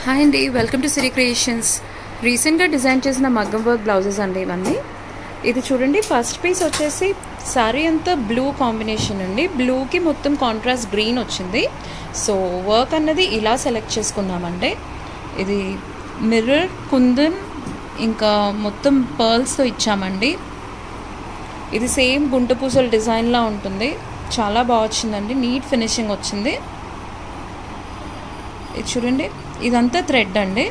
Hi అండి, welcome to Siri creations. రీసెంట్గా design చేసిన మగ్గం వర్క్ బ్లౌజెస్ అండి ఇవన్నీ. ఇది చూడండి, ఫస్ట్ పీస్ వచ్చేసి శారీ అంతా బ్లూ కాంబినేషన్ అండి. బ్లూకి మొత్తం కాంట్రాస్ట్ గ్రీన్ వచ్చింది. సో వర్క్ అన్నది ఇలా సెలెక్ట్ చేసుకున్నామండి. ఇది మిర్రర్, కుందన్ ఇంకా మొత్తం పర్ల్స్తో ఇచ్చామండి. ఇది సేమ్ గుంట పూసల డిజైన్లా ఉంటుంది. చాలా బాగా వచ్చిందండి, నీట్ ఫినిషింగ్ వచ్చింది. ఇది చూడండి, ఇదంతా థ్రెడ్ అండి.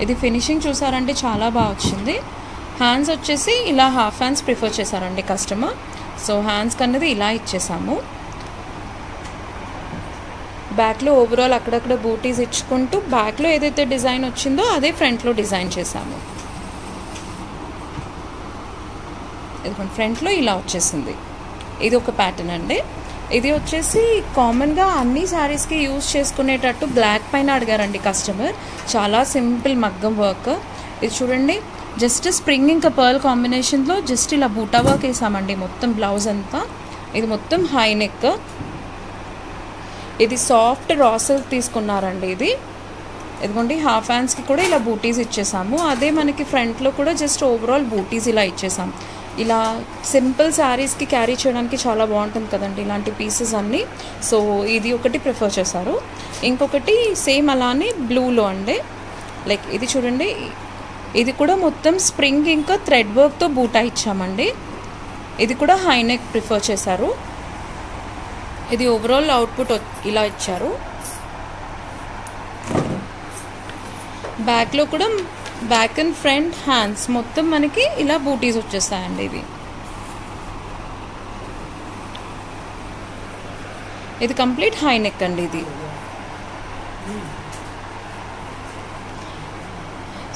ఇది ఫినిషింగ్ చూసారంటే చాలా బాగా వచ్చింది. హ్యాండ్స్ వచ్చేసి ఇలా హాఫ్ హ్యాండ్స్ ప్రిఫర్ చేశారండి కస్టమర్. సో హ్యాండ్స్కి అన్నది ఇలా ఇచ్చేసాము. బ్యాక్లో ఓవరాల్ అక్కడక్కడ బూటీస్ ఇచ్చుకుంటూ బ్యాక్లో ఏదైతే డిజైన్ వచ్చిందో అదే ఫ్రంట్లో డిజైన్ చేసాము. ఇది ఫ్రంట్లో ఇలా వచ్చేసింది. ఇది ఒక ప్యాటర్న్ అండి. ఇది వచ్చేసి కామన్గా అన్ని శారీస్కి యూజ్ చేసుకునేటట్టు బ్లాక్ పైన అడిగారండి కస్టమర్. చాలా సింపుల్ మగ్గం వర్క్. ఇది చూడండి, జస్ట్ స్ప్రింగ్ ఇంకా పర్ల్ కాంబినేషన్లో జస్ట్ ఇలా బూటా వర్క్ వేసామండి మొత్తం బ్లౌజ్ అంతా. ఇది మొత్తం హై నెక్. ఇది సాఫ్ట్ రా సిల్క్ తీసుకున్నారండి. ఇదిగోండి, హాఫ్ హ్యాండ్స్కి కూడా ఇలా బూటీస్ ఇచ్చేసాము. అదే మనకి ఫ్రంట్లో కూడా జస్ట్ ఓవరాల్ బూటీస్ ఇలా ఇచ్చేసాము. ఇలా సింపుల్ శారీస్కి క్యారీ చేయడానికి చాలా బాగుంటుంది కదండి ఇలాంటి పీసెస్ అన్నీ. సో ఇది ఒకటి ప్రిఫర్ చేశారు. ఇంకొకటి సేమ్ అలానే బ్లూలో అండి. లైక్ ఇది చూడండి, ఇది కూడా మొత్తం స్ప్రింగ్ ఇంకా థ్రెడ్ వర్క్తో బూటా ఇచ్చామండి. ఇది కూడా హై నెక్ ప్రిఫర్ చేశారు. ఇది ఓవరాల్ అవుట్పుట్ ఇలా ఇచ్చారు. బ్యాక్లో కూడా బ్యాక్ అండ్ ఫ్రంట్ హ్యాండ్స్ మొత్తం మనకి ఇలా బూటీస్ వచ్చేస్తాయండి. ఇది కంప్లీట్ హై నెక్ అండి. ఇది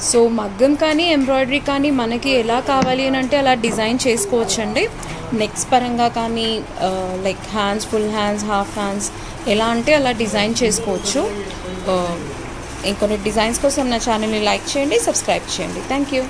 సో మగ్గం కానీ ఎంబ్రాయిడరీ కానీ మనకి ఎలా కావాలి అని అంటే అలా డిజైన్ చేసుకోవచ్చండి. నెక్స్ పరంగా కానీ like hands, full hands, half hands ఎలా అంటే అలా డిజైన్ చేసుకోవచ్చు. ఇంకొన్ని డిజైన్స్ కోసం నా ఛానల్ని లైక్ చేయండి, సబ్స్క్రైబ్ చేయండి. Thank you.